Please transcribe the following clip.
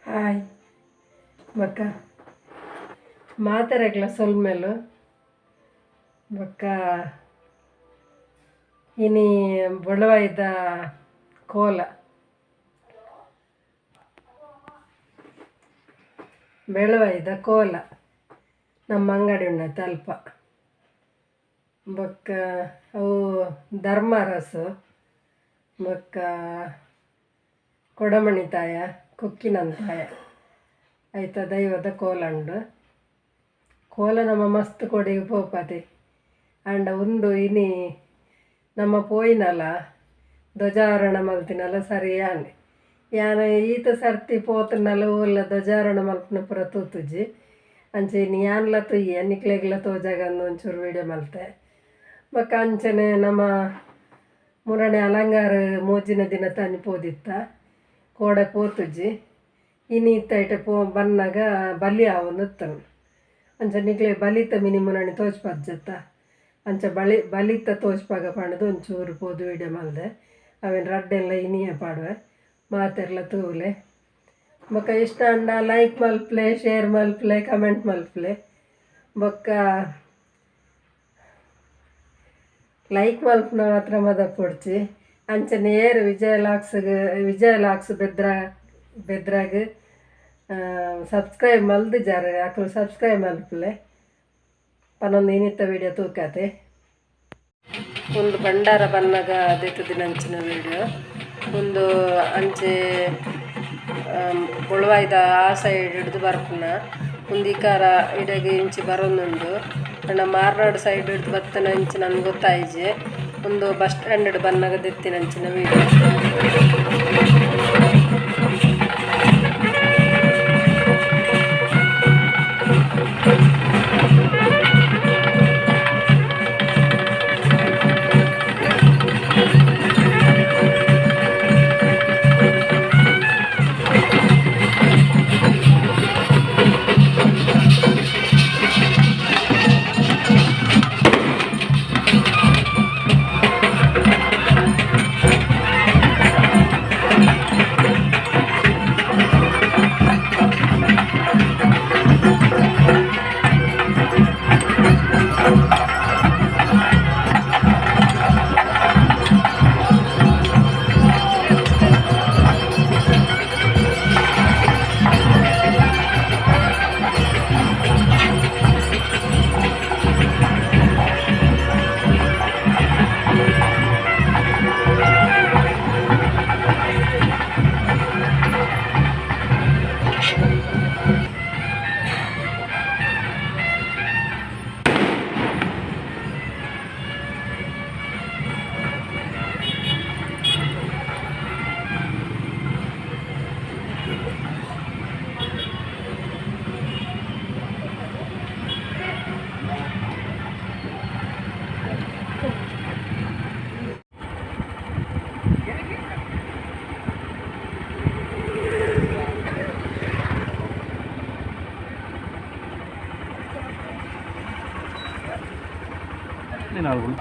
Hi ಬಕ್ಕ ಮಾತಾಡಕ್ಲ ಸೊಲ್ಮೇಲು ಬಕ್ಕ ಇನಿ ಬೊಳವಾಯ್ದ ಕೋಲ ಬೆಳವಾಯ್ದ ಕೋಲ ನಮ್ಮ ಅಂಗಡಿ ಉಣ್ಣೈತೆ ಅಲ್ಪ ಬೊಕ್ಕ ಅವು ಧರ್ಮರಸು ಬೊಕ್ಕ ಕೊಡಮಣಿ ತಾಯ ಕೊಕ್ಕಿನಂತಾಯ ಆಯ್ತ ದೈವದ ಕೋಲಂಡು ಕೋಲ ನಮ್ಮ ಮಸ್ತ್ ಕೊಡಿಗೆ ಪೋಪತಿ ಅಂಡ ಉಂದು ಇನಿ ನಮ್ಮ ಪೋಯಿನಲ ಧ್ವಜಾರೋಹಣ ಮಲ್ತಿನಲ ಸರಿಯಾನೆ ಯಾನ ಈತ ಸರ್ತಿ ಪೋತನಲ ಓಲ್ಲ ಧ್ವಜಾರೋಹಣ ಮಲ್ಪನ ಪುರ ತೂತುಜಿ ಅಂಚೆ ಇನ್ನು ಯಾನ್ಲ ತುಯ್ಯ ನಿಕ್ಲೆಗ್ಲ ತೋಜಾಗಂದು ಒಂಚೂರು ವೀಡಿಯೋ ಮಲ್ತೆ ಬೊಕ್ಕ ಅಂಚನೆ ನಮ್ಮ ಮುರಣೆ ಅಲಂಗಾರ ಮೋಜಿನ ದಿನ ತಾನಿ ಪೋದಿತ್ತ ಕೋಡೆ ಪೋತುಜಿ ಇನಿ ಇತ್ತೈಟೆ ಬನ್ನಾಗ ಬಲಿ ಆವೊಂದು ಇತ್ತನು ಅಂಚ ನಿಕ್ಲೆ ಬಲಿತ ಮಿನಿ ಮುರಣೆ ತೋಚ್ಪಜ್ಜತ್ತ ಅಂಚ ಬಲಿತ ತೋಚ್ಪಾಗ ಪಂಡದು ಒಂಚೂರು ಪೋದು ವೀಡಿಯೋ ಮಲ್ದೆ ಅವೇನು ರಡ್ಡೆಲ್ಲ ಇನಿಯ ಪಾಡುವೆ ಮಾತೆರ್ಲ ತೂಲೆ ಬೊಕ್ಕ ಇಷ್ಟ ಅಂಡ ಲೈಕ್ ಮಲ್ಪ್ಲೆ ಶೇರ್ ಮಲ್ಪ್ಲೆ ಕಮೆಂಟ್ ಮಲ್ಪ್ಲೆ ಬೊಕ್ಕ ಲೈಕ್ ಮಲ್ಪನ ಮಾತ್ರ ಮದ ಕೊಡ್ಚಿ ಅಂಚನೆ ಏರು ವಿಜಯ ಲಾಕ್ಸ್ ಬೆದ್ರಾಗ ಸಬ್ಸ್ಕ್ರೈಬ್ ಮಲ್ದು ಜಾರ ಅಕ್ಕಲು ಸಬ್ಸ್ಕ್ರೈಬ್ ಮಲ್ಪಲೆ ಪನ್ನೊಂದು ಇನ್ನಿತ್ತ ವೀಡಿಯೋ ತೂಕತೆ ಒಂದು ಭಂಡಾರ ಬನ್ನಾಗ ಅದೆತ್ತು ದಿನಂಚಿನ ವೀಡಿಯೋ ಒಂದು ಅಂಚೆ ಬೊಳವಾಯ್ದ ಆ ಸೈಡ್ ಹಿಡಿದು ಬರ್ಪುನ ಒಂದು ಇಕಾರ ಇಡಗೆ ಇಂಚಿ ಬರೋನುಂಡು ನನ್ನ ಮಾರ್ನಾಡು ಸೈಡ್ ಹಿಡಿದು ಬತ್ತನ ಇಂಚಿ ನನಗೆ ಗೊತ್ತಾಯ್ಜೆ ಒಂದು ಬಸ್ ಸ್ಟ್ಯಾಂಡ್ ಬನ್ನಾಗ ದೆತ್ತಿನಂಚಿನ ವೀಡಿಯೋ algo.